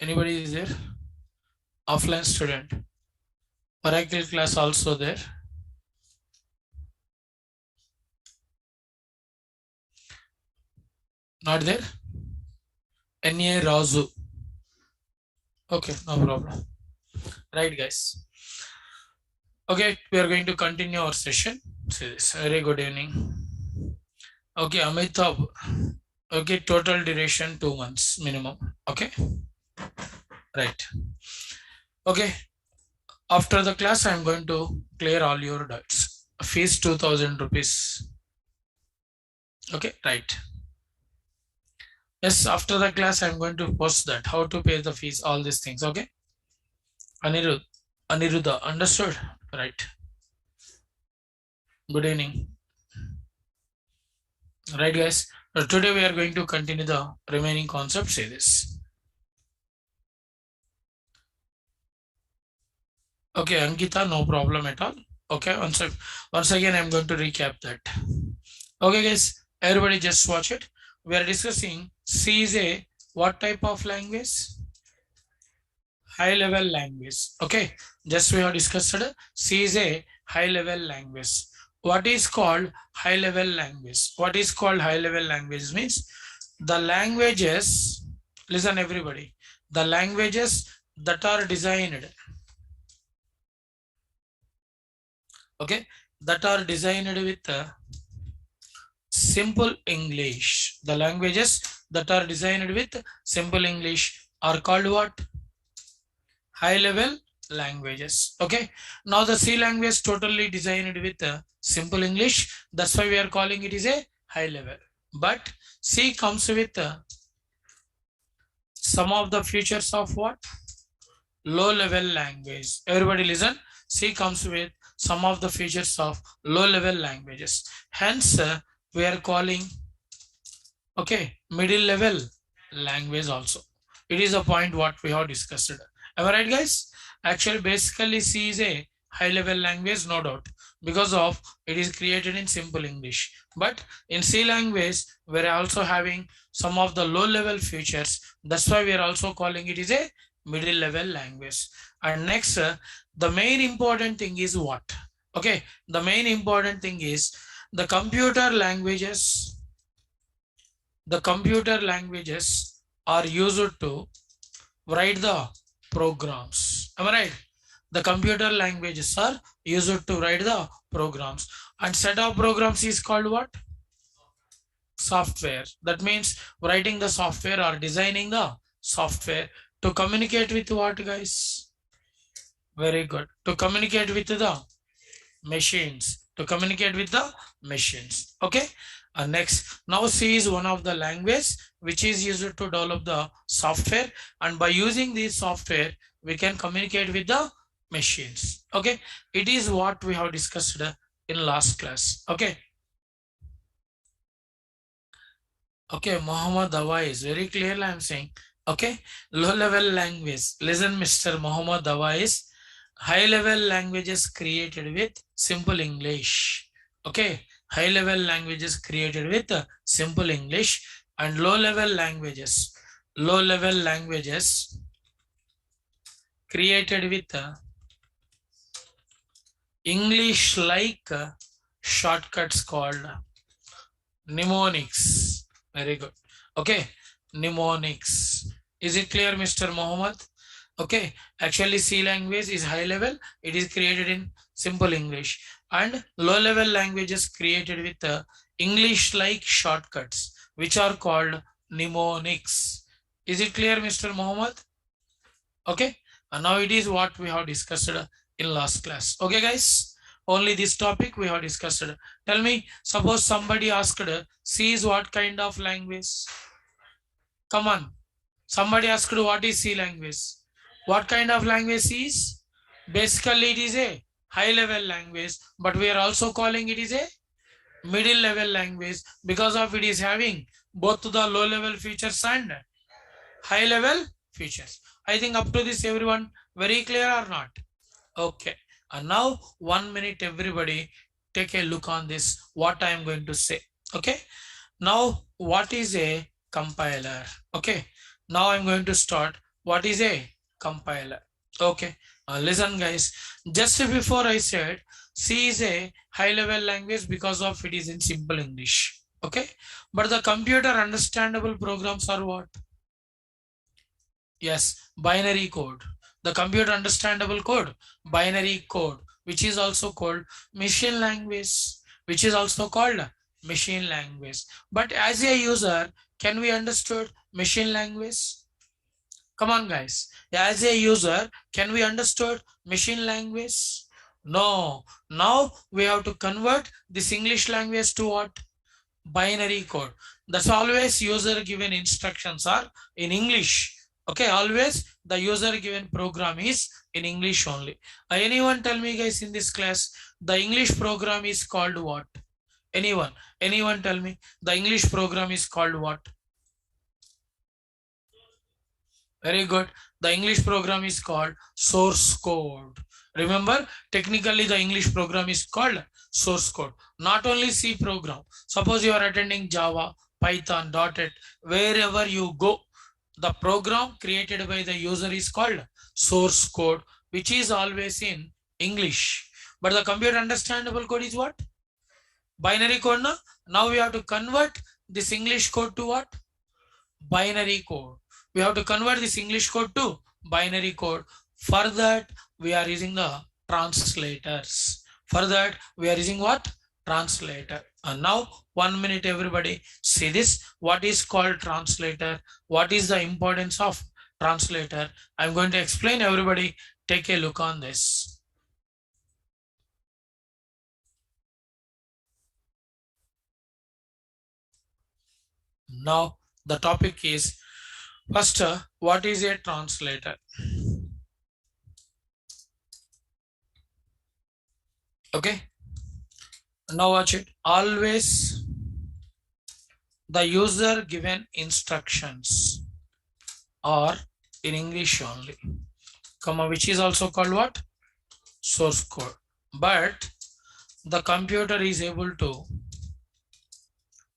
Anybody is there? Offline student. Oracle class also there. Not there? N.A. Razu. Okay, no problem. Right, guys. Okay, we are going to continue our session. See this. Very good evening. Okay, Amitabh. Okay, total duration 2 months minimum. Okay, right. Okay, after the class, I am going to clear all your doubts. Fees 2000 rupees. Okay, right. Yes, after the class, I am going to post that how to pay the fees, all these things. Okay, Aniruddha, understood? Right. Good evening. Right, guys. Today we are going to continue the remaining concepts. Say this. Okay, Ankita, no problem at all. Okay, once again, I'm going to recap that. Okay, guys, everybody just watch it. We are discussing C is a what type of language? High level language. Okay, just we have discussed C is a high level language. What is called high level language? What is called high level language means the languages, listen everybody, the languages that are designed, okay, that are designed with simple English. The languages that are designed with simple English are called what? High level languages. Okay, now the C language totally designed with simple English, that's why we are calling it is a high level. But C comes with some of the features of what? Low level language. Everybody listen. C comes with some of the features of low level languages. Hence, we are calling, okay, middle level language also. It is a point what we have discussed. Am I right, guys? Actually, basically, C is a high level language, no doubt, because of it is created in simple English. But in C language, we're also having some of the low level features. That's why we are also calling it is a middle level language. And next, the main important thing is what? Okay, the main important thing is the computer languages. The computer languages are used to write the programs. Am I right? The computer languages are used to write the programs. And set of programs is called what? Software. That means writing the software or designing the software to communicate with what, guys? Very good. To communicate with the machines. To communicate with the machines. Okay. Next, now C is one of the language which is used to develop the software, and by using this software we can communicate with the machines. Okay, it is what we have discussed in last class. Okay, okay, Muhammad Dawa is very clearly I'm saying. Okay, low level language. Listen, Mr. Muhammad Dawa is high level languages created with simple English. Okay, high level languages created with simple English, and low level languages created with English like shortcuts called mnemonics. Very good. Okay, mnemonics. Is it clear, Mr. Mohammed? Okay, actually C language is high level. It is created in simple English, and low level languages created with English like shortcuts, which are called mnemonics. Is it clear, Mr. Mohammed? Okay, and now it is what we have discussed in last class. Okay, guys, only this topic we have discussed. Tell me, suppose somebody asked, C is what kind of language? Come on, somebody asked what is C language? What kind of language is? Basically, it is a high level language, but we are also calling it is a middle level language because of it is having both the low level features and high level features. I think up to this everyone very clear or not? Okay, and now 1 minute everybody take a look on this what I am going to say. Okay, now what is a compiler? Okay, now I'm going to start What is a compiler? Okay, listen guys, just before I said C is a high level language because of it is in simple English. Okay, but the computer understandable programs are what? Yes, binary code. The computer understandable code, binary code, which is also called machine language, which is also called machine language. But as a user, can we understood machine language? Come on, guys. As a user, can we understood machine language? No. Now we have to convert this English language to what? Binary code. That's always user given instructions are in English. Okay, always the user given program is in English only. Anyone tell me guys in this class, the English program is called what? Anyone? Anyone tell me the English program is called what? Very good. The English program is called source code. Remember, technically the English program is called source code. Not only C program. Suppose you are attending Java, Python, .NET, wherever you go, the program created by the user is called source code, which is always in English. But the computer understandable code is what? Binary code. Now we have to convert this English code to what? Binary code. We have to convert this English code to binary code. For that, we are using the translators. For that, we are using what? Translator. And now, 1 minute, everybody. See this. What is called translator? What is the importance of translator? I'm going to explain, everybody. Take a look on this. Now, the topic is first, what is a translator? Okay. Now watch it. Always the user given instructions are in English only, comma, which is also called what? Source code. But the computer is able to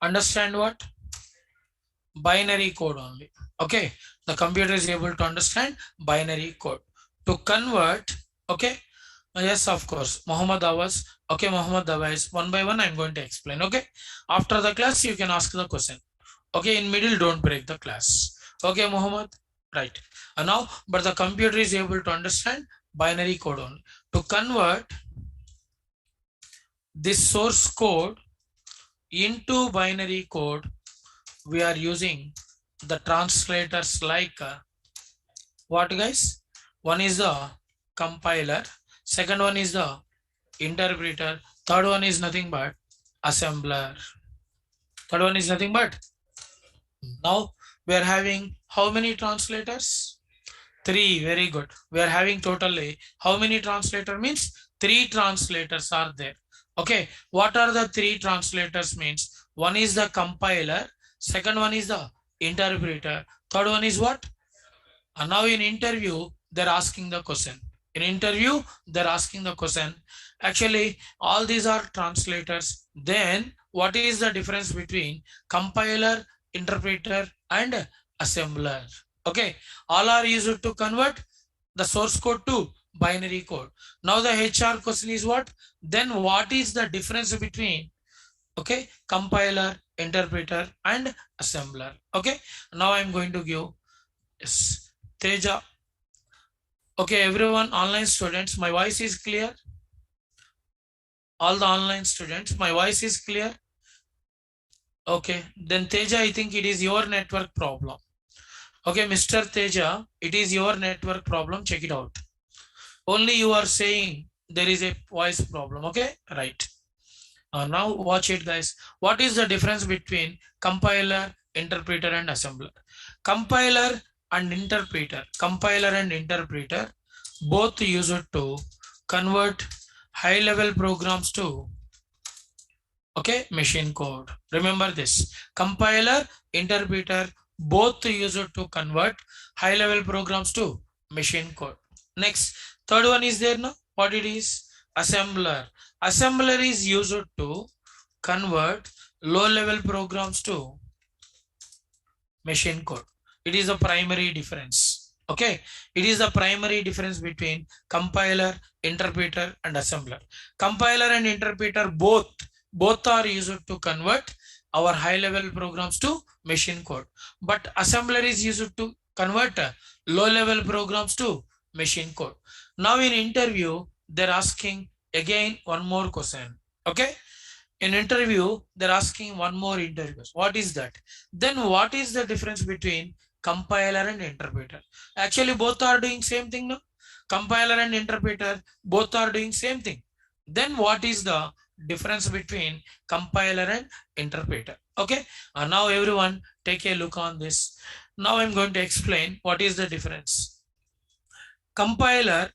understand what? Binary code only. Okay, the computer is able to understand binary code. To convert, okay, yes, of course, Muhammad Awaz. Okay, Muhammad Awaz, one by one I'm going to explain. Okay, after the class you can ask the question. Okay, in middle don't break the class. Okay, Muhammad, right. And now, but the computer is able to understand binary code only. To convert this source code into binary code, we are using the translators like what guys? One is the compiler, second one is the interpreter, third one is nothing but assembler. Third one is nothing but. Now we are having how many translators? Three. Very good. We are having totally how many translator means? Three translators are there. Okay. What are the three translators means? One is the compiler, second one is the interpreter, third one is what? And now in interview, they're asking the question. In interview, they're asking the question. Actually, all these are translators. Then what is the difference between compiler, interpreter, and assembler? Okay, all are used to convert the source code to binary code. Now the HR question is what? Then what is the difference between, okay, compiler, interpreter, and assembler? Okay, now I'm going to give yes, Teja. Okay, everyone, online students, my voice is clear. All the online students, my voice is clear. Okay, then Teja, I think it is your network problem. Okay, Mr. Teja, it is your network problem. Check it out. Only you are saying there is a voice problem. Okay, right. Now watch it, guys. What is the difference between compiler, interpreter, and assembler? Compiler and interpreter, both use it to convert high-level programs to, okay, machine code. Remember this. Compiler, interpreter, both use it to convert high-level programs to machine code. Next, third one is there now. What it is? Assembler. Assembler is used to convert low-level programs to machine code. It is a primary difference. Okay, it is the primary difference between compiler, interpreter, and assembler. Compiler and interpreter both are used to convert our high level programs to machine code, but assembler is used to convert low level programs to machine code. Now in interview they're asking again one more question. Okay, in interview they're asking one more interview, what is that, then what is the difference between compiler and interpreter? Actually both are doing same thing, no? Compiler and interpreter both are doing same thing, then what is the difference between compiler and interpreter? Okay, now everyone take a look on this. Now I'm going to explain what is the difference. Compiler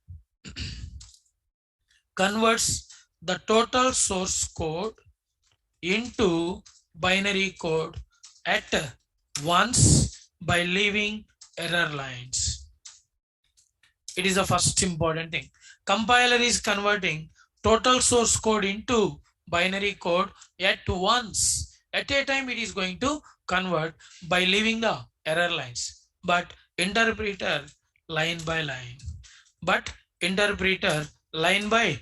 converts the total source code into binary code at once by leaving error lines. It is the first important thing. Compiler is converting total source code into binary code at once. At a time it is going to convert by leaving the error lines. But interpreter line by line. But interpreter line by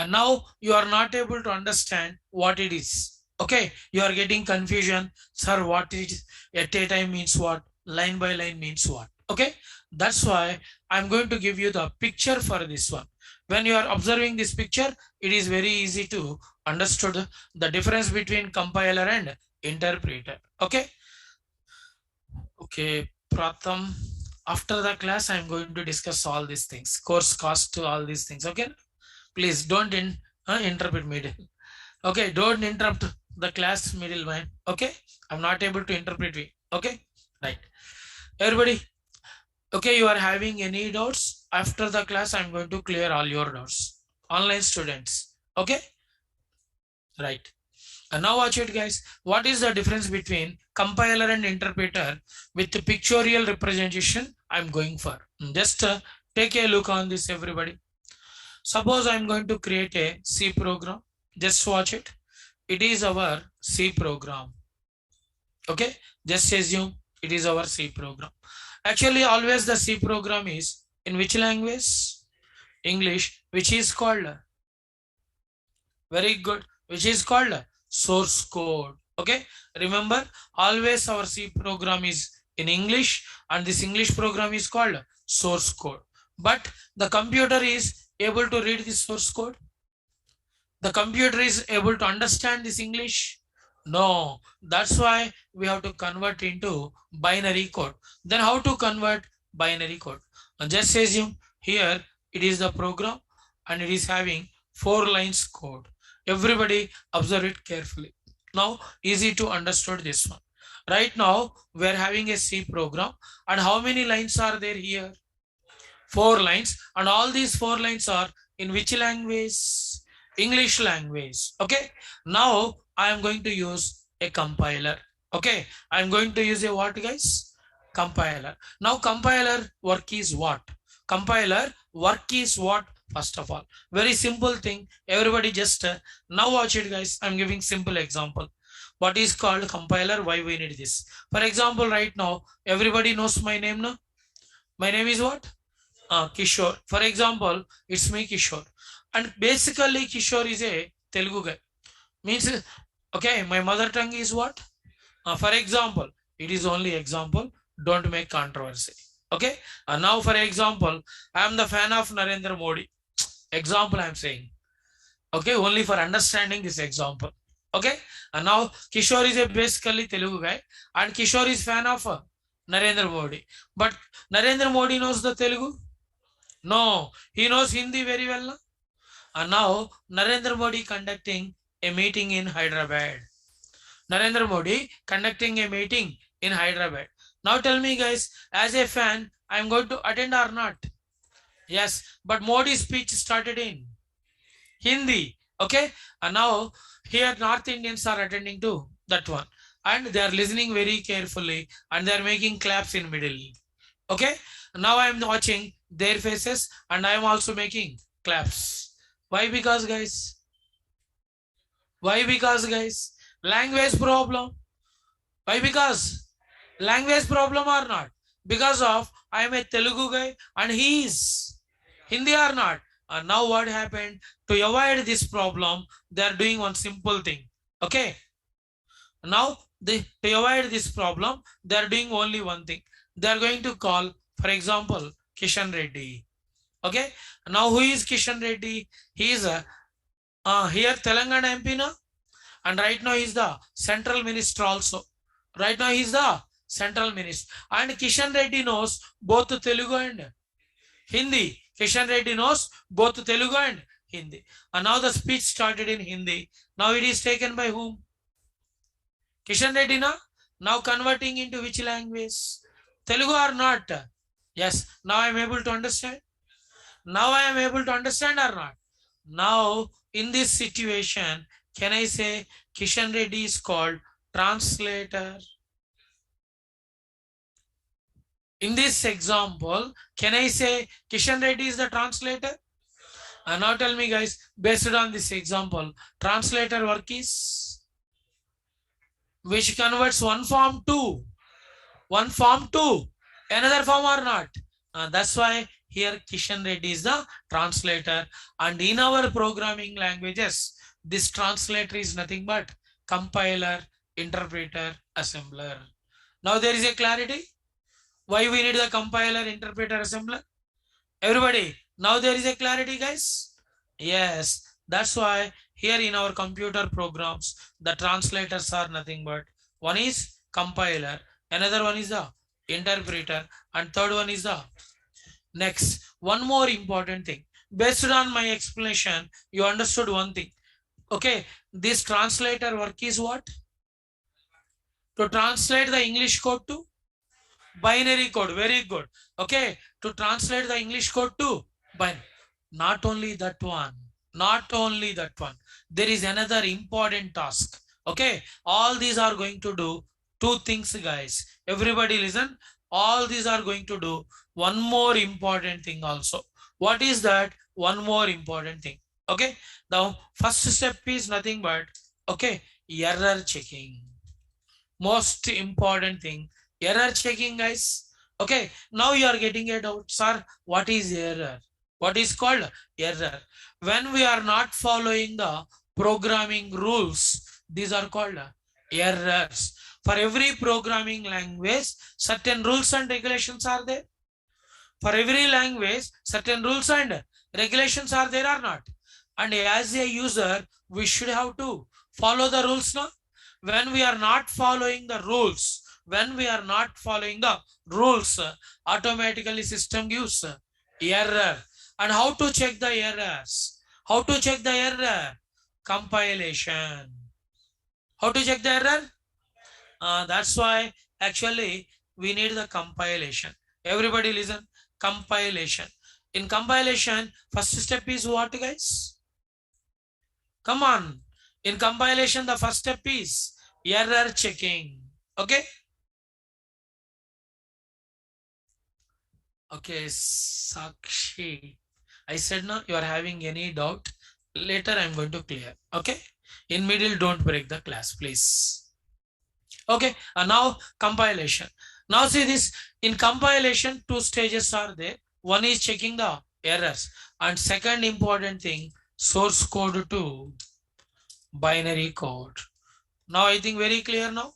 now you are not able to understand what it is. Okay, you are getting confusion, sir. What is at a time means what, line by line means what? Okay, that's why I'm going to give you the picture for this one. When you are observing this picture, it is very easy to understood the difference between compiler and interpreter. Okay, okay, Pratham. After the class, I'm going to discuss all these things, course cost, all these things. Okay, please don't interrupt middle. Okay, don't interrupt the class middle, man. Okay, I'm not able to interpret it. Okay, right, everybody. Okay, you are having any doubts? After the class I'm going to clear all your doubts, online students. Okay, right. And now watch it, guys. What is the difference between compiler and interpreter with the pictorial representation I'm going for? Just take a look on this, everybody. Suppose I'm going to create a C program. Just watch it. It is our C program. Okay, just assume it is our C program. Actually, always the C program is in which language? English, which is called, very good, which is called source code. Okay, remember, always our C program is in English, and this English program is called source code. But the computer is able to read this source code. The computer is able to understand this English. No, that's why we have to convert into binary code. Then how to convert binary code? Just assume here it is the program and it is having 4 lines code. Everybody observe it carefully. Now easy to understand this one. Right now we are having a C program, and how many lines are there here? 4 lines, and all these 4 lines are in which language? English language. Okay, now I am going to use a compiler. Okay, I am going to use a what, guys? Compiler. Now compiler work is what? Compiler work is what? First of all, very simple thing. Everybody just now watch it, guys. I'm giving simple example. What is called compiler? Why we need this? For example, right now everybody knows my name, no? My name is what? Kishore. For example, it's me, Kishore. And basically, Kishore is a Telugu guy. Means, okay, my mother tongue is what? For example, it is only example. Don't make controversy. Okay. Now, for example, I am the fan of Narendra Modi. Example, I am saying. Okay, only for understanding this example. Okay. And now Kishore is a basically Telugu guy, and Kishore is fan of Narendra Modi. But Narendra Modi knows the Telugu? No, he knows Hindi very well. No? And now Narendra Modi conducting a meeting in Hyderabad. Narendra Modi conducting a meeting in Hyderabad. Now tell me, guys, as a fan, I'm going to attend or not? Yes, but Modi's speech started in Hindi. Okay, and now here North Indians are attending to that one, and they are listening very carefully, and they are making claps in middle. Okay, now I am watching their faces, and I am also making claps. Why? Because, guys. Why? Because, guys. Language problem. Why? Because language problem or not? Because of I am a Telugu guy and he is Hindi or not. And now what happened? To avoid this problem, they are doing one simple thing. Okay. Now to avoid this problem, they are doing only one thing. They are going to call, for example, Kishan Reddy. Okay. Now who is Kishan Reddy? He is a here Telangana MP na, and right now he is the central minister also. Right now he is the central minister. And Kishan Reddy knows both Telugu and Hindi. Kishan Reddy knows both Telugu and Hindi. And now the speech started in Hindi. Now it is taken by whom? Kishan Reddy na? Now converting into which language? Telugu or not? Yes. Now I am able to understand. Now I am able to understand or not? Now in this situation, can I say Kishan Reddy is called translator? In this example, can I say Kishan Reddy is the translator? And now tell me guys, based on this example, translator work is which converts one form to another form or not? That's why here Kishan Reddy is the translator. And in our programming languages, this translator is nothing but compiler, interpreter, assembler. Now there is a clarity. Why we need the compiler, interpreter, assembler? Everybody, now there is a clarity, guys? Yes, that's why here in our computer programs, the translators are nothing but one is compiler, another one is the interpreter, and third one is the next. One more important thing. Based on my explanation, you understood one thing. Okay, this translator work is what? To translate the English code to binary code. Very good. Okay, to translate the English code to binary. Not only that one. There is another important task. Okay, all these are going to do two things, guys. Everybody listen. All these are going to do one more important thing also. What is that? One more important thing. Okay, the first step is nothing but error checking. Most important thing, error checking, guys. Okay, now you are getting a doubt, sir. What is error? What is called error? When we are not following the programming rules, these are called errors. For every programming language, certain rules and regulations are there. For every language, certain rules and regulations are there or not. And as a user, we should have to follow the rules now. When we are not following the rules, automatically system gives error. And how to check the errors? Compilation. How to check the error? That's why actually we need the compilation. Everybody listen. Compilation. In compilation, first step is what, guys? Come on. In compilation, the first step is error checking. Okay. Okay, Sakshi. I said no, you are having any doubt. Later I'm going to clear. Okay. In middle, don't break the class, please. Okay. Now compilation. Now see this. In compilation, two stages are there. One is checking the errors. And second important thing, source code to binary code. Now I think very clear now.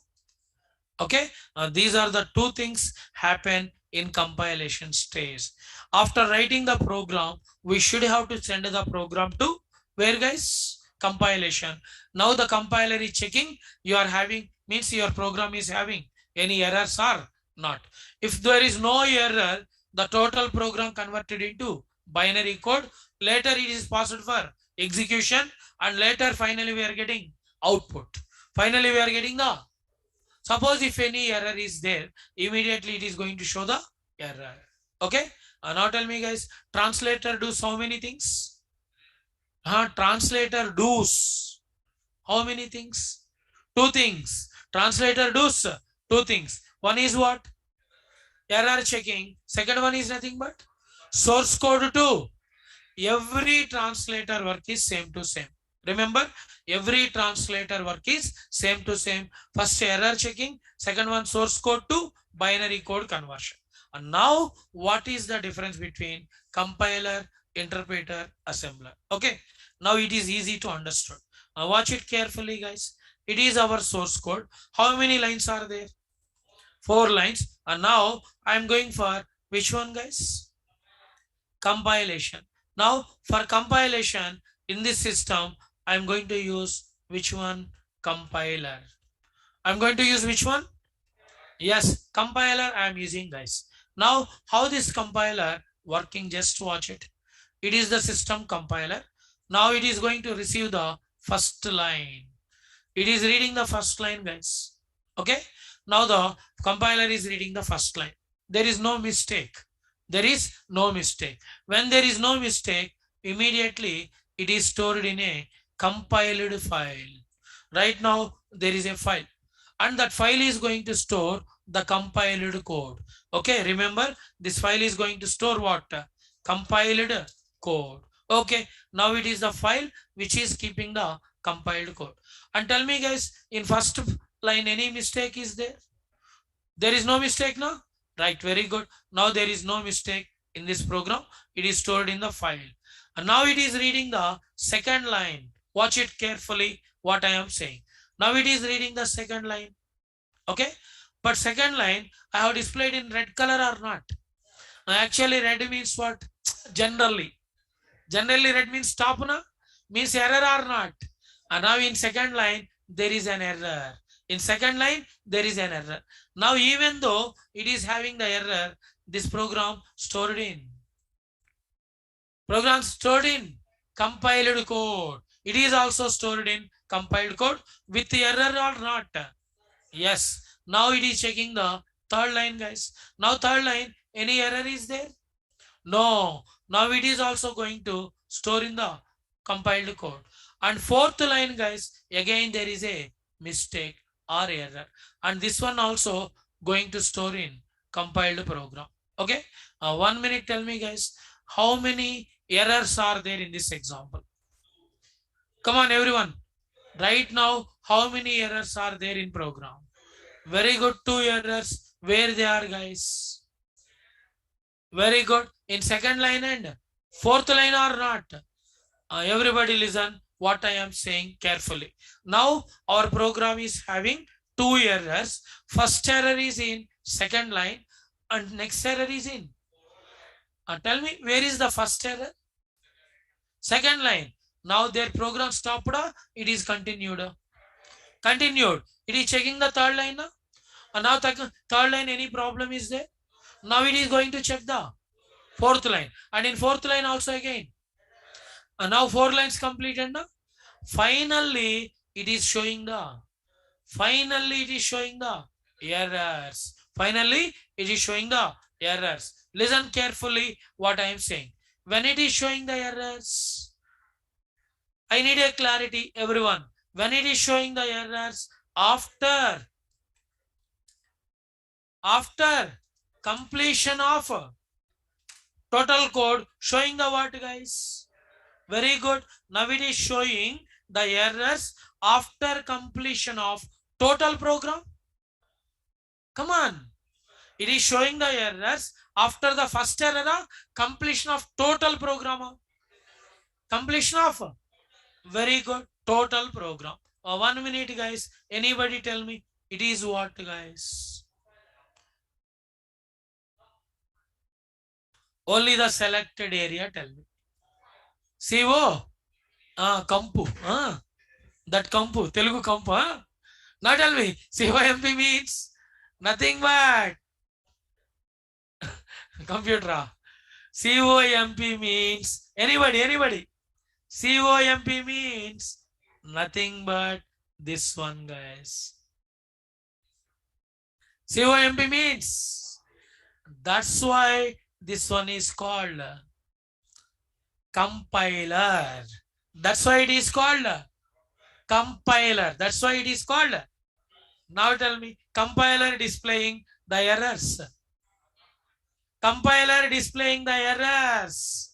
Okay. These are the two things happen in compilation stage. After writing the program, we should have to send the program to where, guys? Compilation. Now the compiler is checking you are having, means your program is having any errors or not. If there is no error, the total program converted into binary code. Later it is passed for execution, and later finally we are getting output. Finally we are getting the, suppose if any error is there, immediately it is going to show the error. Okay. Now tell me, guys, translator does how many things? Translator does how many things? Two things. Translator does two things. One is what? Error checking. Second one is nothing but source code to. Every translator work is same to same. Remember, every translator work is same to same. First error checking, second one source code to binary code conversion. And now what is the difference between compiler, interpreter, assembler? Okay, now it is easy to understand. Now watch it carefully, guys. It is our source code. How many lines are there? 4 lines. And now I'm going for which one, guys? Compilation. Now for compilation in this system, I'm going to use which one? Compiler. I'm going to use which one? Yes, compiler I am using, guys. Now how this compiler working, just watch it. It is the system compiler. Now it is going to receive the first line. It is reading the first line, guys. Okay. Now the compiler is reading the first line. There is no mistake. There is no mistake. When there is no mistake, immediately it is stored in a compiled file. Right now there is a file, and that file is going to store the compiled code. Okay, remember this file is going to store what? Compiled code. Okay, now it is the file which is keeping the compiled code. And tell me, guys, in first line any mistake is there? There is no mistake now, right? Very good. Now there is no mistake in this program. It is stored in the file, and now it is reading the second line. Watch it carefully what I am saying. Now it is reading the second line. Okay, but second line I have displayed in red color or not? Actually red means what? Generally red means stop, na? Means error or not? And now in second line there is an error. In second line there is an error. Now even though it is having the error, this program stored in compiled code. It is also stored in compiled code with error or not? Yes. Now it is checking the third line, guys. Now third line, any error is there? No. Now it is also going to store in the compiled code. And fourth line, guys, again there is a mistake or error. And this one also going to store in compiled program. Okay. 1 minute, tell me, guys, how many errors are there in this example? Come on, everyone. Right now, how many errors are there in program? Very good, 2 errors. Where they are, guys? Very good. In second line and fourth line or not? Everybody listen what I am saying carefully. Now our program is having 2 errors. First error is in second line and next error is in. Tell me, where is the first error? Second line. Now their program stopped. It is continued. Continued. It is checking the third line. And now third line, any problem is there? Now it is going to check the fourth line. And in fourth line also again. And now 4 lines completed. Na? Finally, it is showing the errors. Finally, it is showing the errors. Listen carefully what I am saying. When it is showing the errors, I need a clarity, everyone. When it is showing the errors after completion of total code, showing the what, guys? Very good. Now it is showing the errors after completion of total program. Come on. It is showing the errors after the first error, completion of total program. Completion of, very good, total program. 1 minute, guys. Anybody tell me it is what, guys? Only the selected area, tell me. CO? Kampu. That Kampu, Telugu Kampu. Now tell me, COMP means nothing but computer. COMP means anybody. COMP means nothing but this one, guys. COMP means, that's why this one is called compiler. That's why it is called compiler. That's why it is called. Now tell me, compiler displaying the errors. Compiler displaying the errors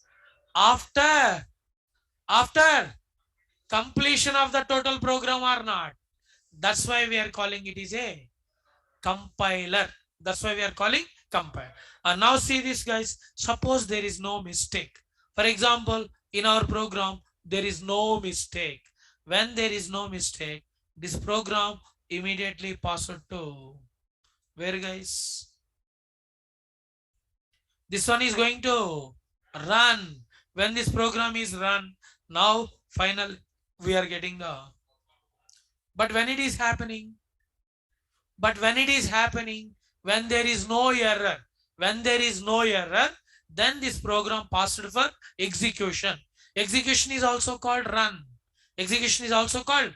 after completion of the total program or not. That's why we are calling it is a compiler. That's why we are calling compile. And now see this, guys. Suppose there is no mistake. For example, in our program there is no mistake. When there is no mistake, this program immediately passes to where, guys? This one is going to run. When this program is run, now final we are getting the, but when it is happening, but when it is happening, when there is no error, when there is no error, then this program passed for execution. Execution is also called run. Execution is also called,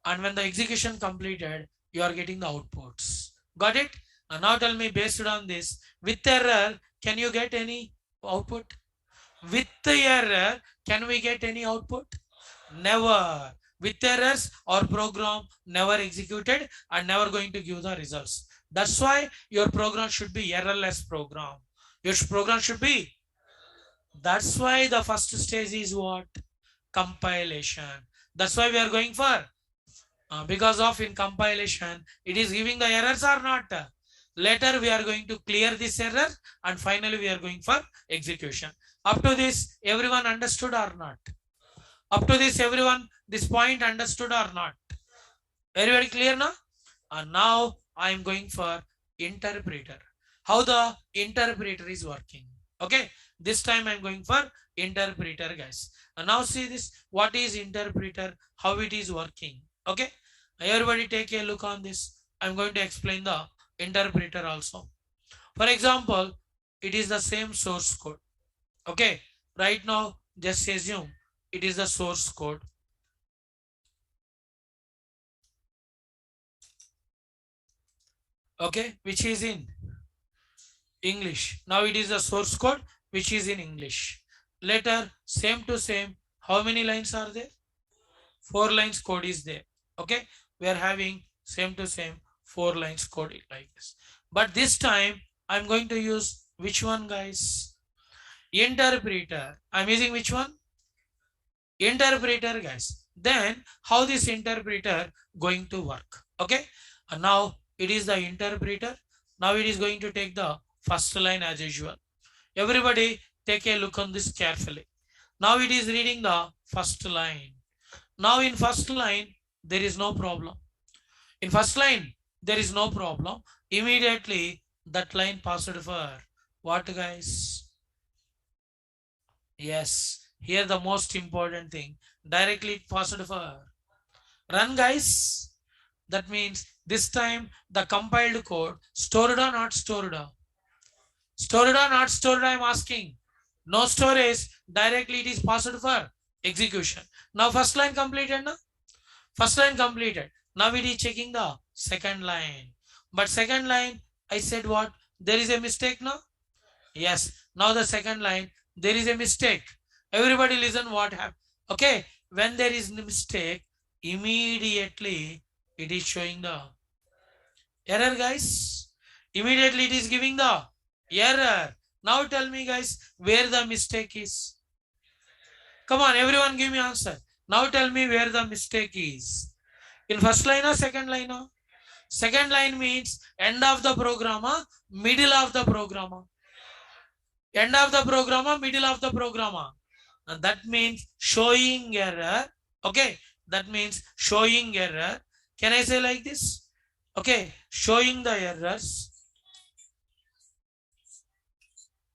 and when the execution completed, you are getting the outputs. Got it? And now tell me, based on this, with error, can you get any output? With the error, can we get any output? Never. With errors, our program never executed and never going to give the results. That's why your program should be errorless program. Your program should be. That's why the first stage is what? Compilation. That's why we are going for. Because of in compilation, it is giving the errors or not. Later we are going to clear this error and finally we are going for execution. Up to this, everyone understood or not? Up to this, everyone, this point understood or not? Very, very clear now? And now I am going for interpreter. How the interpreter is working. Okay, this time I am going for interpreter, guys. And now see this, what is interpreter, how it is working. Okay, everybody take a look on this. I'm going to explain the interpreter also. For example, it is the same source code. Okay, right now just assume it is the source code. Okay, which is in English. Now it is the source code which is in English. Later, same to same, how many lines are there? 4 lines code is there. Okay, we are having same to same 4 lines code like this. But this time I'm going to use which one, guys? Interpreter. I'm using which one? Interpreter, guys. Then how this interpreter going to work? Okay, and now it is the interpreter. Now it is going to take the first line as usual. Everybody take a look on this carefully. Now it is reading the first line. Now in first line there is no problem. In first line there is no problem. Immediately that line passed for what, guys? Yes, here the most important thing, directly passed for run, guys. That means this time the compiled code stored or not stored? Stored or not stored, I am asking. No storage, directly it is passed for execution. Now first line completed, na? First line completed. Now it is checking the second line. But second line, I said what? There is a mistake, no? Yes. Now the second line, there is a mistake. Everybody listen what happened. Okay. When there is a mistake, immediately it is showing the error, guys. Immediately it is giving the error. Now tell me, guys, where the mistake is. Come on, everyone give me answer. Now tell me where the mistake is. In first line or second line? Second line means end of the program, middle of the program. End of the program, middle of the program. And that means showing error. Okay, that means showing error. Can I say like this? Okay, showing the errors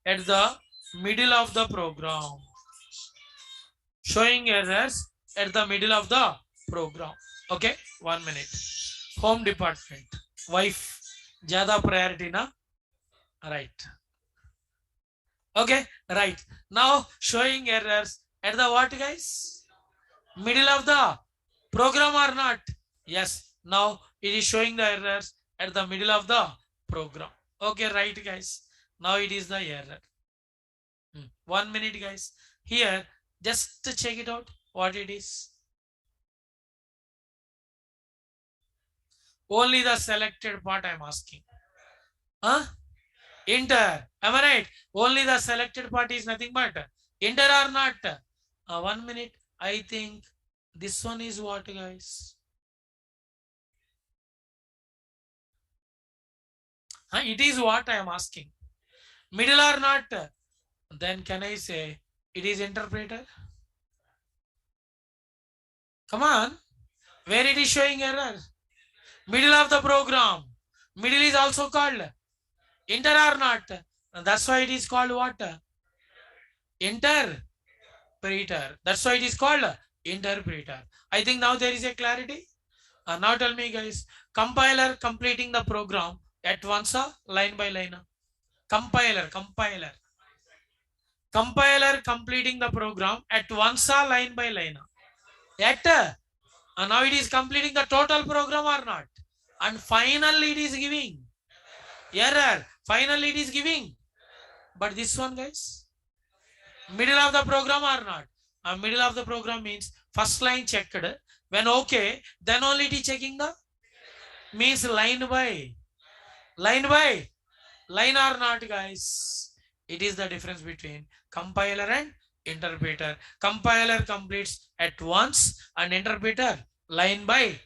at the middle of the program. Showing errors at the middle of the program. Okay, 1 minute. Home department. Wife. Jada priority, na? Right. Okay, right. Now showing errors at the what, guys? Middle of the program or not? Yes. Now it is showing the errors at the middle of the program. Okay, right, guys. Now it is the error. 1 minute, guys. Here, just to check it out, what it is. Only the selected part I am asking. Huh? Enter. Am I right? Only the selected part is nothing but enter or not. 1 minute. I think this one is what, guys? It is what I am asking. Middle or not? Then can I say it is interpreter? Come on. Where it is showing error? Middle of the program. Middle is also called inter or not. That's why it is called what? Interpreter. That's why it is called interpreter. I think now there is a clarity. Now tell me guys, compiler completing the program at once, line by line. Compiler completing the program at once, line by line. At now it is completing the total program or not, and finally it is giving error. Finally it is giving, but this one guys, middle of the program or not? Middle of the program means first line checked. When okay, then only it is checking the, means line by line line or not guys. It is the difference between compiler and interpreter. Compiler completes at once and interpreter line by.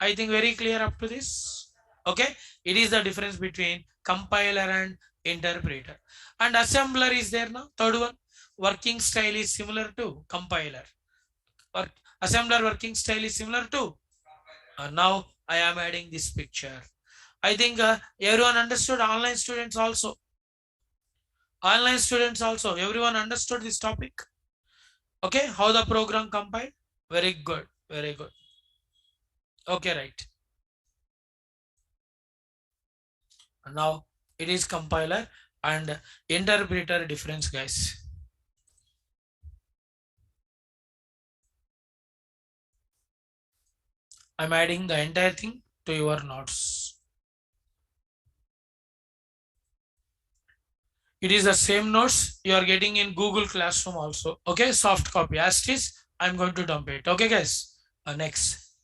I think very clear up to this. Okay, it is the difference between compiler and interpreter. And assembler is there now. Third one, working style is similar to compiler. Or assembler working style is similar to. Now I am adding this picture. I think everyone understood. Online students also. Online students also. Everyone understood this topic. Okay, how the program compiled? Very good. Very good. Okay, right. Now it is compiler and interpreter difference, guys. I'm adding the entire thing to your notes. It is the same notes you are getting in Google Classroom also. Okay, soft copy as it is. I'm going to dump it. Okay, guys. Next.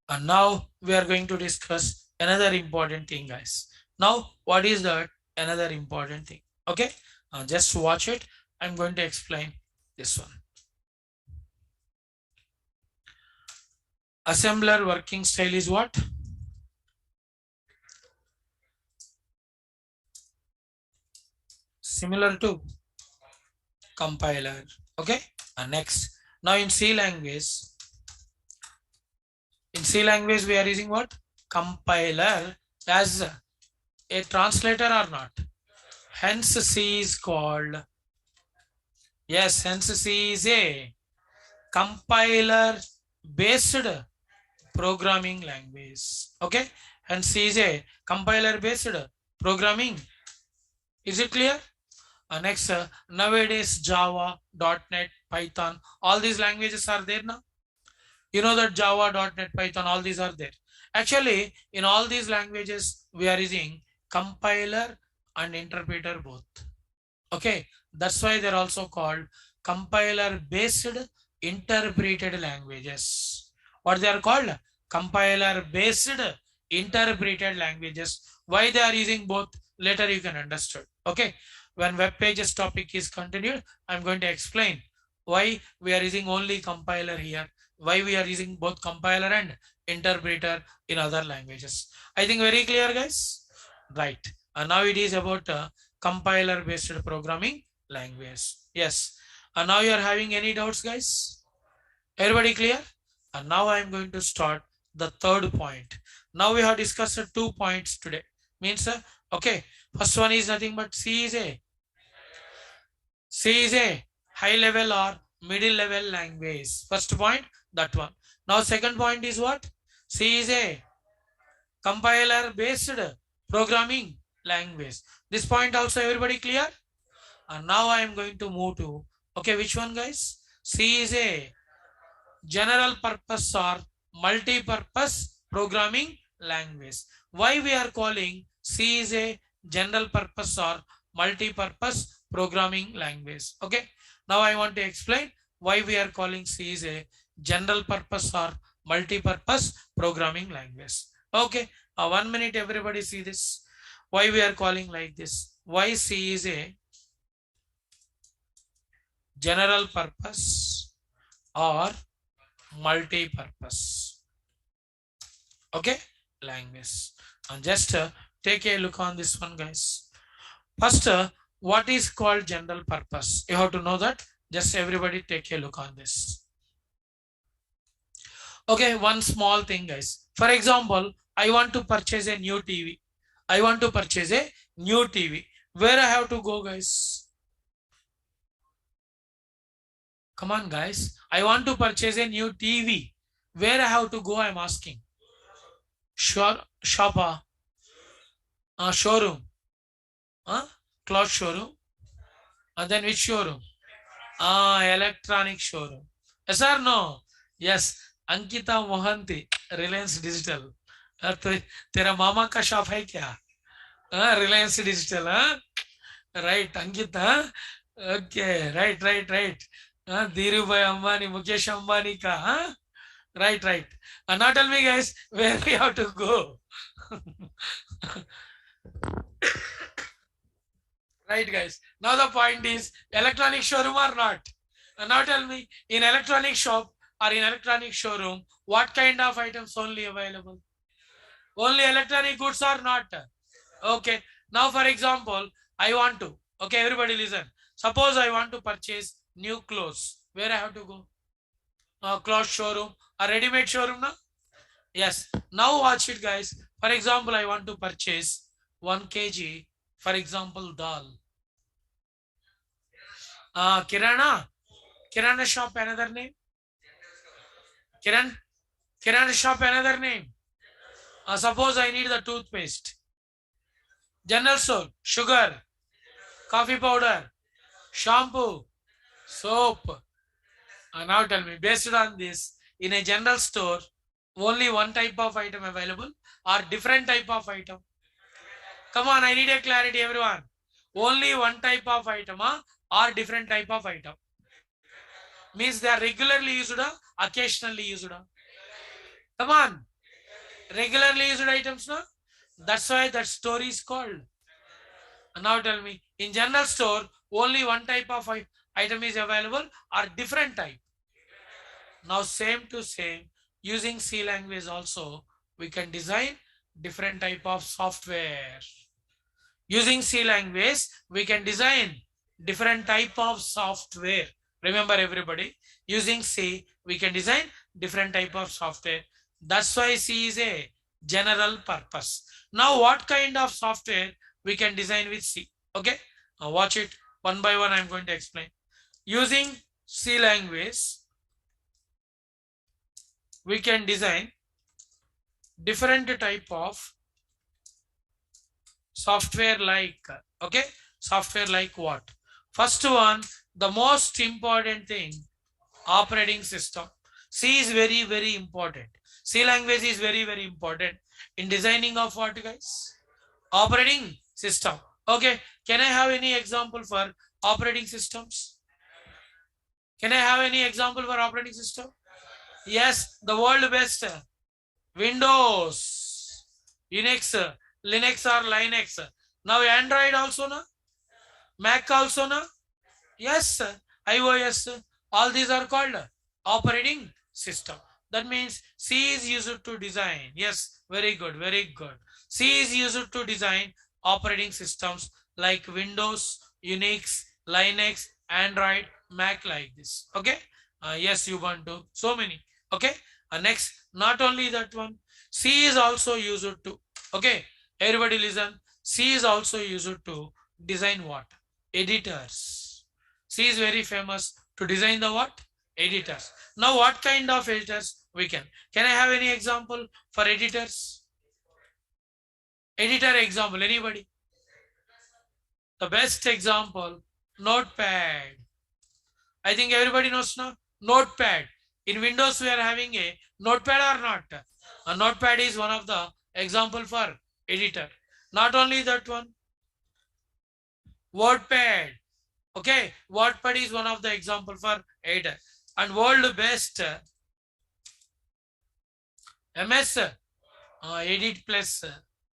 And now we are going to discuss another important thing, guys. Now, what is that another important thing? Okay, just watch it. I'm going to explain this one. Assembler working style is what? Similar to compiler. Okay, and next. Now in C language, we are using what? Compiler as a translator or not? Hence C is called, yes, hence C is a compiler based programming language. Okay, and C is a compiler based programming. Is it clear? Next, nowadays Java, .NET, Python, all these languages are there now. You know that Java, .NET, Python, all these are there. Actually, in all these languages, we are using compiler and interpreter both. Okay, that's why they're also called compiler based interpreted languages. What they are called? Compiler based interpreted languages. Why they are using both? Later you can understand. Okay, when web pages topic is continued, I'm going to explain why we are using only compiler here, why we are using both compiler and interpreter in other languages. I think very clear, guys. Right. Now it is about compiler based programming language. Yes. Now you are having any doubts, guys? Everybody clear? And now I am going to start the third point. Now we have discussed 2 points today. Means, okay, first one is nothing but C is a high level or middle level language. First point, that one. Now second point is what? C is a compiler based programming language. This point also everybody clear? And now I am going to move to, okay, which one, guys? C is a general purpose or multi-purpose programming language. Why we are calling C is a general purpose or multi-purpose programming language? Okay, now I want to explain why we are calling C is a general purpose or multi-purpose programming language. Okay, 1 minute, everybody see this. Why we are calling like this? Why C is a general purpose or multi-purpose? Okay, language. And just take a look on this one, guys. First, what is called general purpose? You have to know that. Just everybody take a look on this. Okay, one small thing, guys. For example, I want to purchase a new TV. I want to purchase a new TV. Where I have to go, guys? Come on, guys. I want to purchase a new TV. Where I have to go, I'm asking. Sure, shopper, showroom, cloth showroom, and then which showroom? Electronic showroom. Yes or no? Yes. Ankita Mohanty, Reliance Digital. तेरा मामा का shop है क्या? Reliance digital. Right Ankita. Okay, right right right. Dhiru भाई अंबानी, मुकेश अंबानी का. Right, right. Now tell me, guys, where we have to go. Right, guys. Now the point is electronic showroom or not. Now tell me, in electronic shop or in electronic showroom, what kind of items only available? Only electronic goods or not? Okay. Now, for example, I want to. Okay, everybody listen. Suppose I want to purchase new clothes. Where I have to go? Cloth showroom, a ready-made showroom now? Yes. Now watch it, guys. For example, I want to purchase 1 kg, for example, dal. Kirana shop, another name? Kirana shop, another name? Suppose I need the toothpaste. General store, sugar, coffee powder, shampoo, soap. Now tell me, based on this, in a general store, only one type of item available or different type of item? Come on, I need a clarity, everyone. Only one type of item or different type of item? Means they are regularly used or occasionally used? Come on, regularly used items, no? That's why that store is called. Now tell me, in general store, only one type of item is available or different type? Now same to same, using C language also, we can design different type of software. Using C language, we can design different type of software. Remember everybody, using C, we can design different type of software. That's why C is a general purpose. Now what kind of software we can design with C? Okay, now watch it one by one. I'm going to explain. Using C language, we can design different type of software like, okay, software like what? First one, the most important thing, operating system. C is very, very important. C language is very, very important in designing of what, guys? Operating system. Okay, can I have any example for operating systems? Can I have any example for operating system? Yes, the world best. Windows, Unix, Linux or Linux. Now Android also, na? Mac also, na? Yes, iOS. All these are called operating system. That means C is used to design. Yes, very good, very good. C is used to design operating systems like Windows, Unix, Linux, Android, Mac, like this. Okay. Yes, you want to. So many. Okay. Next, not only that one, C is also used to. Okay. Everybody listen. C is also used to design what? Editors. C is very famous to design the what? Editors. Now, what kind of editors we can? Can I have any example for editors? Editor example, anybody? The best example, Notepad. I think everybody knows now. Notepad. In Windows, we are having a Notepad or not? A Notepad is one of the example for editor. Not only that one, WordPad. Okay, WordPad is one of the example for editor. And world best MS Edit Plus.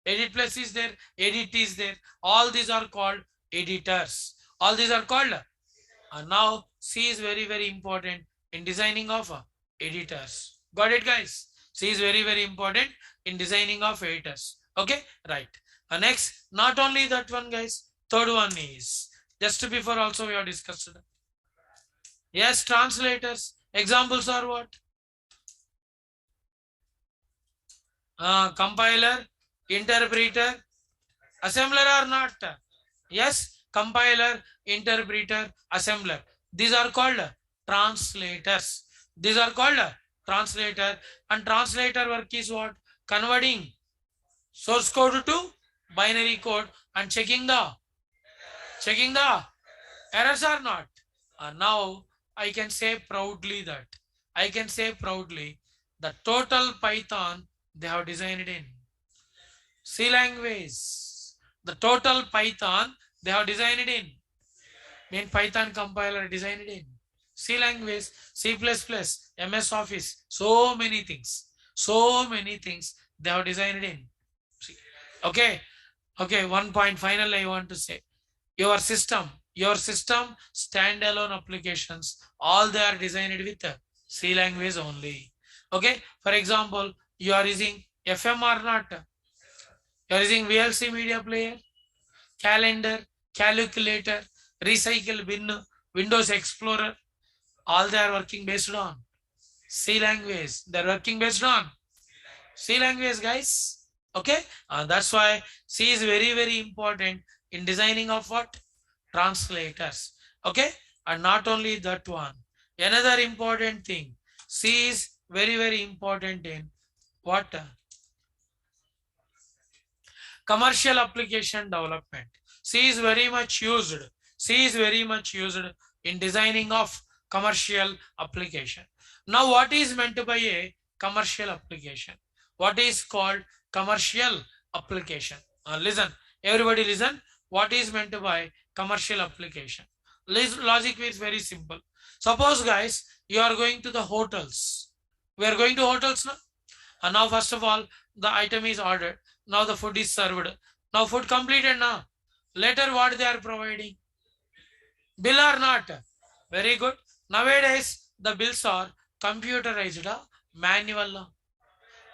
Edit Plus is there, Edit is there. All these are called editors. All these are called. Now C is very, very important in designing of editors. Got it, guys? C is very, very important in designing of editors. Okay, right. Next, not only that one, guys. Third one is just before also we have discussed. Yes, translators. Examples are what? Compiler, interpreter, assembler or not? Yes, compiler, interpreter, assembler. These are called translators. These are called translator, and translator work is what? Converting source code to binary code and checking the errors or not. Now I can say proudly that the total Python they have designed in C language. The total Python they have designed in main Python compiler designed in C language, C++, MS Office, so many things. So many things they have designed in. Okay. Okay. One point final I want to say. Your system standalone applications, all they are designed with C language only. Okay. For example, you are using FM or not? You are using VLC media player, calendar, calculator, recycle bin, Windows Explorer, all they are working based on C language. They're working based on C language, guys. Okay. That's why C is very, very important in designing of what? Translators. Okay. And not only that one. Another important thing. C is very, very important in what? Commercial application development. C is very much used. C is very much used in designing of commercial application. Now, what is meant by a commercial application? What is called commercial application? Listen, everybody listen. What is meant by commercial application? Logic is very simple. Suppose, guys, you are going to the hotels. We are going to hotels now. And now, first of all, the item is ordered. Now the food is served. Now food completed now. Later what they are providing? Bill or not? Very good. Nowadays the bills are computerized, manual.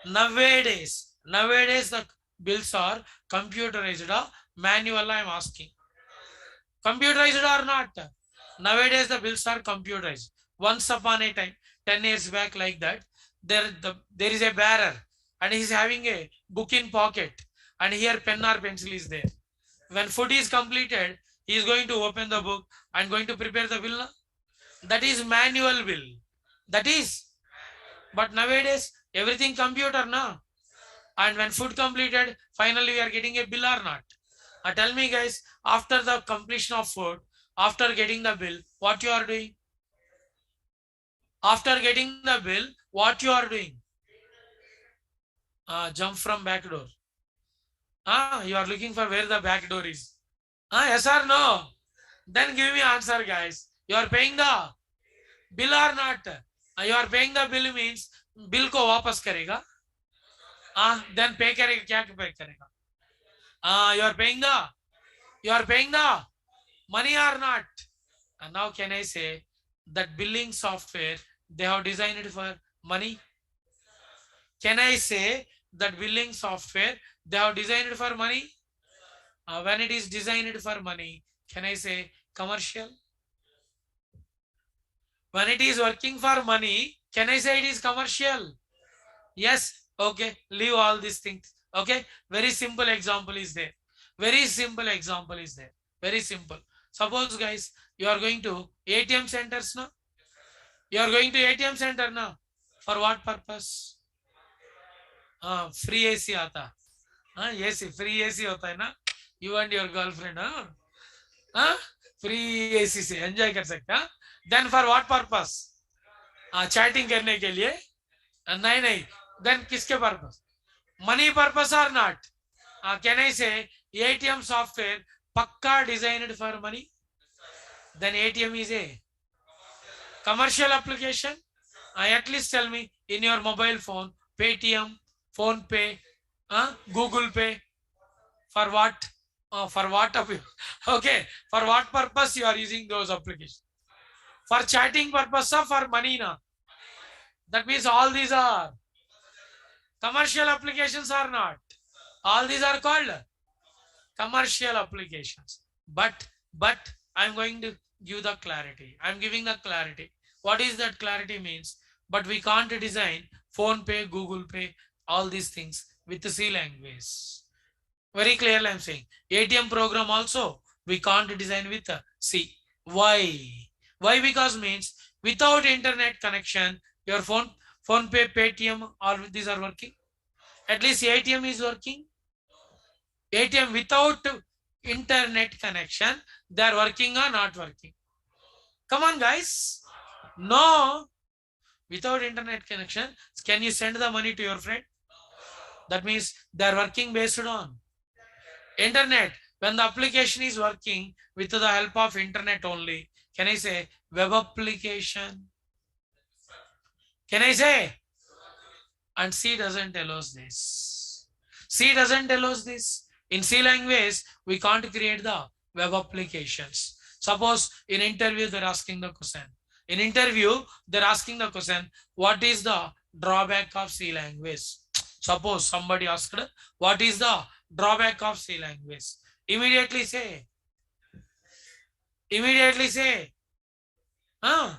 Nowadays the bills are computerized, manual. I am asking. Computerized or not? Nowadays the bills are computerized. Once upon a time, 10 years back like that, there is a bearer and he is having a book in pocket and here pen or pencil is there. When food is completed, he is going to open the book and going to prepare the bill. That is manual bill. That is. But nowadays, everything computer now. And when food completed, finally we are getting a bill or not. Tell me, guys, after the completion of food, after getting the bill, what you are doing? After getting the bill, what you are doing? Jump from back door. You are looking for where the back door is. Yes or no? Then give me answer, guys. You are paying the bill or not? You are paying the bill means bill को वापस करेगा. Then pay करेगा, क्या pay करेगा? You are paying the money or not? And now can I say that billing software they have designed for money? Can I say that billing software they have designed for money? When it is designed for money, can I say commercial? When it is working for money, can I say it is commercial? Yes. Okay. Leave all these things. Okay. Very simple example is there. Very simple example is there. Very simple. Suppose, guys, you are going to ATM centers now. You are going to ATM center now. For what purpose? Free AC आता. AC, free AC होता है ना. You and your girlfriend, free AC से enjoy कर सकते. Then for what purpose? Chatting करने के लिए. नहीं. Then किसके purpose? Money purpose or not? Can I say ATM software pakka designed for money? Then ATM is a commercial application. At least tell me in your mobile phone, Paytm, Phone Pay, Google Pay, for what? For what? Okay, for what purpose you are using those applications? For chatting purpose or for money now? That means all these are Commercial applications are not. All these are called commercial applications. But I'm going to give the clarity. I'm giving the clarity. What is that clarity means? But we can't design phone pay, Google Pay, all these things with the C language. Very clearly I'm saying. ATM program also we can't design with C. Why? Why? Because means without internet connection, your phone pay, Paytm, all these are working. At least ATM is working. ATM without internet connection, they are working or not working? Come on, guys. No. Without internet connection, can you send the money to your friend? That means they are working based on internet. When the application is working with the help of internet only, can I say web application? Can I say? And C doesn't allow this. C doesn't allow this. In C language, we can't create the web applications. Suppose in interview, they're asking the question. In interview, they're asking the question, what is the drawback of C language? Suppose somebody asked, what is the drawback of C language? Immediately say, huh?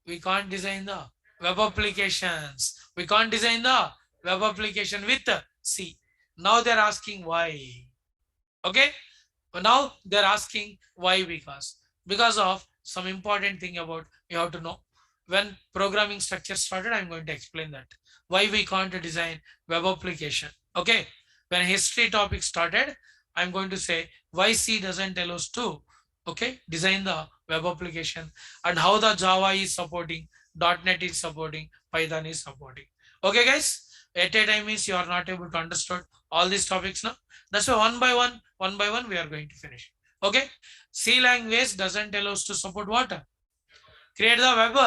We can't design the web applications. We can't design the web application with C. Now they're asking why. Okay. Now they're asking why, because of some important thing about you have to know. When programming structure started, I'm going to explain that. Why we can't design web application. Okay. When history topic started, I'm going to say why C doesn't allow us to design the web application and how the Java is supporting, .NET is supporting, Python is supporting. Okay, guys. At a time means you are not able to understand all these topics now. That's why one by one, we are going to finish. Okay. C language doesn't allow us to support what? Create the web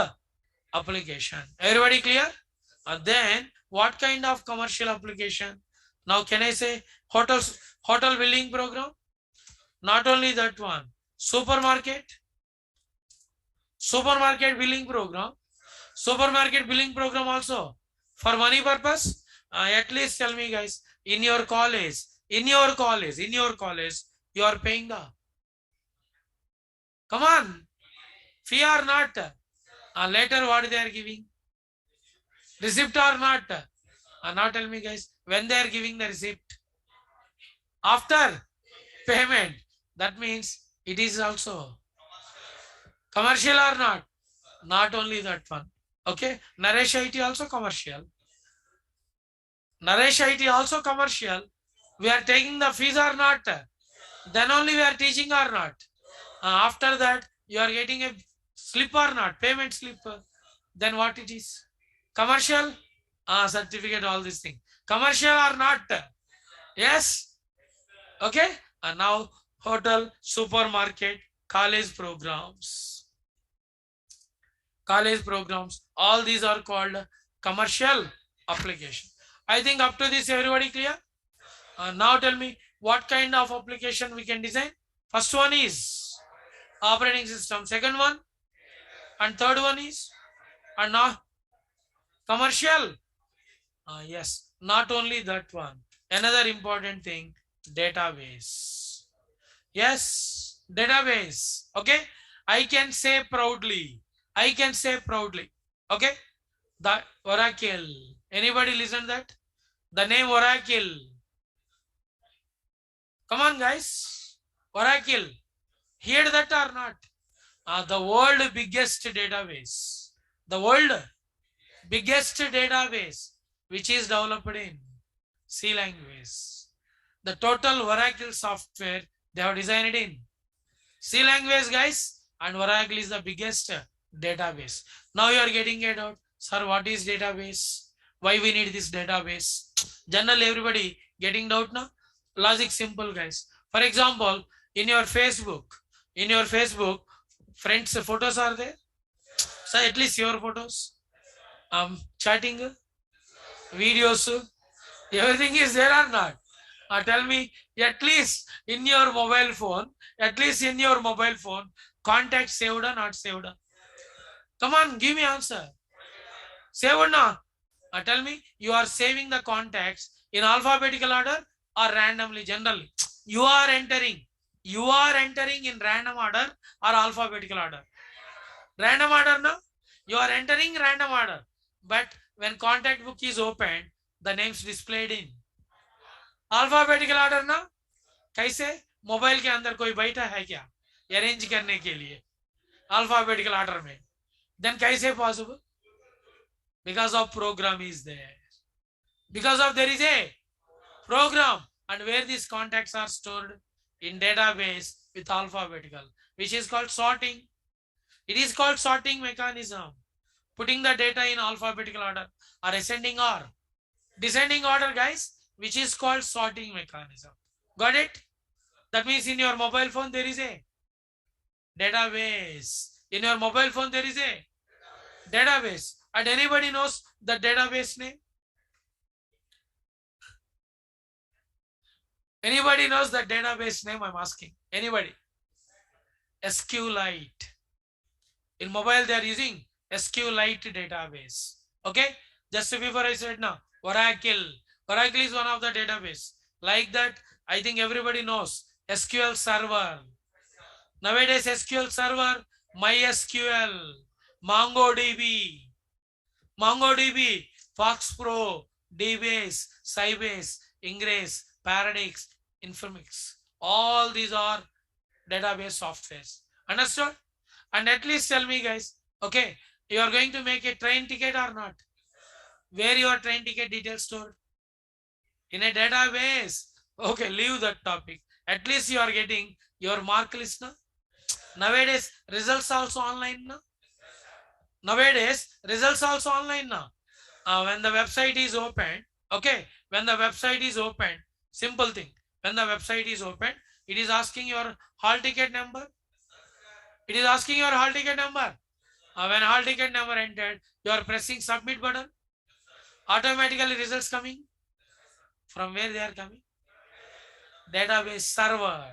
application. Everybody clear? And then what kind of commercial application? Now can I say hotel billing program? Not only that one. Supermarket billing program. Supermarket billing program also. For money purpose? At least tell me, guys, in your college, you are paying the, come on, fee or not? Later what they are giving? Receipt or not? Now tell me, guys, when they are giving the receipt? After payment. That means it is also commercial or not? Not only that one. Okay. Naresh IT also commercial. Naresh IT also commercial. We are taking the fees or not? Then only we are teaching or not? After that, you are getting a slip or not? Payment slip. Then what it is? Commercial? Certificate, all these things. Commercial or not? Yes? Okay. And now hotel, supermarket, college programs. All these are called commercial application. I think up to this everybody clear? Now tell me what kind of application we can design. First one is operating system. Second one and third one is, and now commercial. Yes, not only that one. Another important thing, database. Yes, database. Okay, I can say proudly. Okay, the Oracle. Anybody listen that? The name Oracle. Come on, guys. Oracle. Hear that or not? The world biggest database. The world biggest database which is developed in C language. The total Oracle software they have designed in C language, guys, and Oracle is the biggest database. Now you are getting it out. Sir, what is database? Why we need this database? Generally, everybody getting doubt now? Logic simple, guys. For example, in your Facebook, friends photos are there. So at least your photos. Chatting, videos, everything is there or not? Tell me, at least in your mobile phone, contact saved or not saved? Come on, give me answer. Save or not? Tell me, you are saving the contacts in alphabetical order or randomly, generally? You are entering in random order or alphabetical order? Random order, no? You are entering random order. But when contact book is opened, the names displayed in alphabetical order, ना? कैसे? Mobile के अंदर कोई बैठा है क्या arrange करने के लिए alphabetical order में? Then कैसे possible? Because of program is there. Because of there is a program, and where these contacts are stored in database with alphabetical, which is called sorting. It is called sorting mechanism. Putting the data in alphabetical order or ascending or descending order, guys, which is called sorting mechanism. Got it? That means in your mobile phone there is a database. In your mobile phone there is a database. And anybody knows the database name? Anybody knows the database name? I'm asking. Anybody? SQLite. In mobile they are using SQLite database. Okay? Just before I said now, Oracle. Oracle is one of the database. Like that, I think everybody knows SQL Server. Nowadays, SQL Server, MySQL, MongoDB, FoxPro, DBase, Sybase, Ingress, Paradix, Informix. All these are database softwares. Understood? And at least tell me, guys, okay, you are going to make a train ticket or not? Where your train ticket details stored? In a database. Okay, leave that topic. At least you are getting your mark list now. Nowadays, results also online now. Nowadays, results also online now. When the website is open, okay, when the website is open, simple thing. When the website is open, it is asking your hall ticket number. It is asking your hall ticket number. When hall ticket number entered, you are pressing submit button. Automatically results coming. From where they are coming? Database server.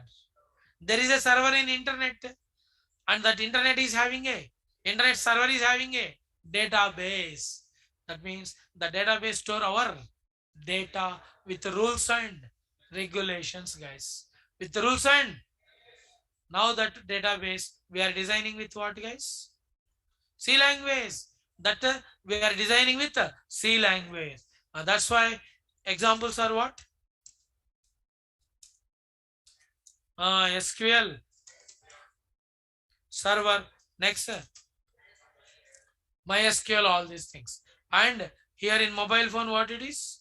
There is a server in internet, and that internet is having a internet server is having a database. That means the database store our data with rules and regulations, guys. With rules and now that database we are designing with what, guys? C language. That we are designing with C language. That's why examples are what? SQL server. Next, MySQL, all these things. And here in mobile phone, what it is?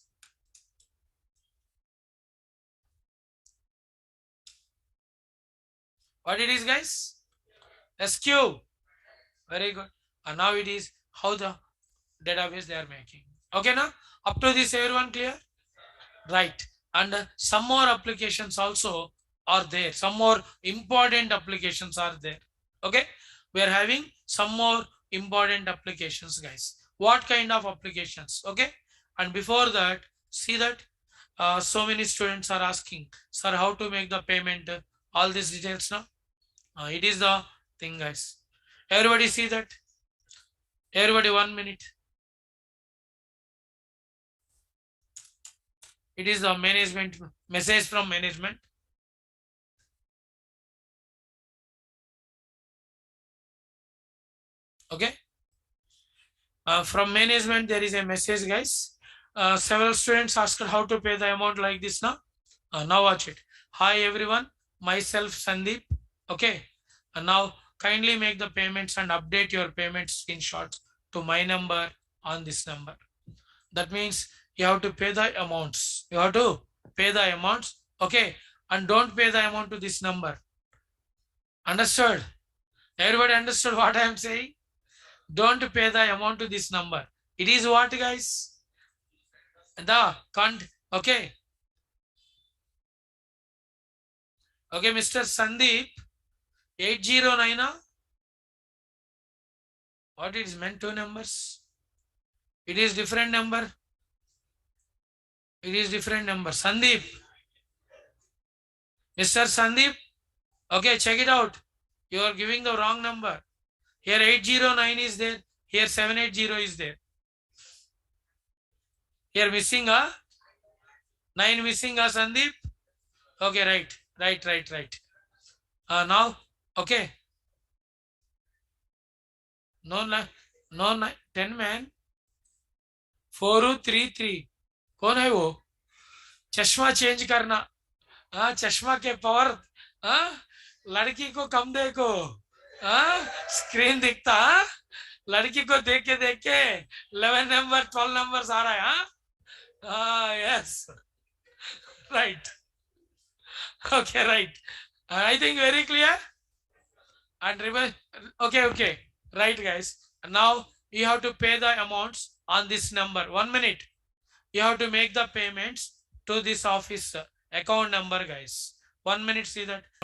What it is, guys? SQ. Very good. And now it is how the database they are making. Okay, now up to this, everyone clear? Right. And some more applications also are there. Some more important applications are there. Okay, we are having some more important applications, guys. What kind of applications? Okay, and before that, see that so many students are asking, sir, how to make the payment? All these details now. It is the thing, guys. Everybody see that? Everybody, 1 minute. It is the management message from management. Okay. From management, there is a message, guys. Several students asked how to pay the amount like this now. Now watch it. Hi everyone, myself Sandeep. Okay. And now kindly make the payments and update your payment screenshots to my number on this number. That means you have to pay the amounts. You have to pay the amounts. Okay. And don't pay the amount to this number. Understood? Everybody understood what I am saying? Don't pay the amount to this number. It is what, guys? The count. Okay. Okay, Mr. Sandeep, 809. What it is meant two numbers? It is different number. It is different number. Sandeep. Mr. Sandeep. Okay, check it out. You are giving the wrong number. Here 809 is there. Here 780 is there. Here missing 9 missing Sandeep. Okay, right. Now, okay. No, no, 10 man. 4-3-3. कौन है वो? चश्मा change करना। हाँ, चश्मा के power. हाँ, लड़की को कम देखो। हाँ, स्क्रीन दिखता। हाँ, लड़की को देख के 11 नंबर 12 नंबर आ रहा है। हाँ, हाँ, yes, right. Okay, right. I think very clear. And remember, okay, right, guys. Now you have to pay the amounts on this number. 1 minute. You have to make the payments to this office account number, guys. 1 minute. See that.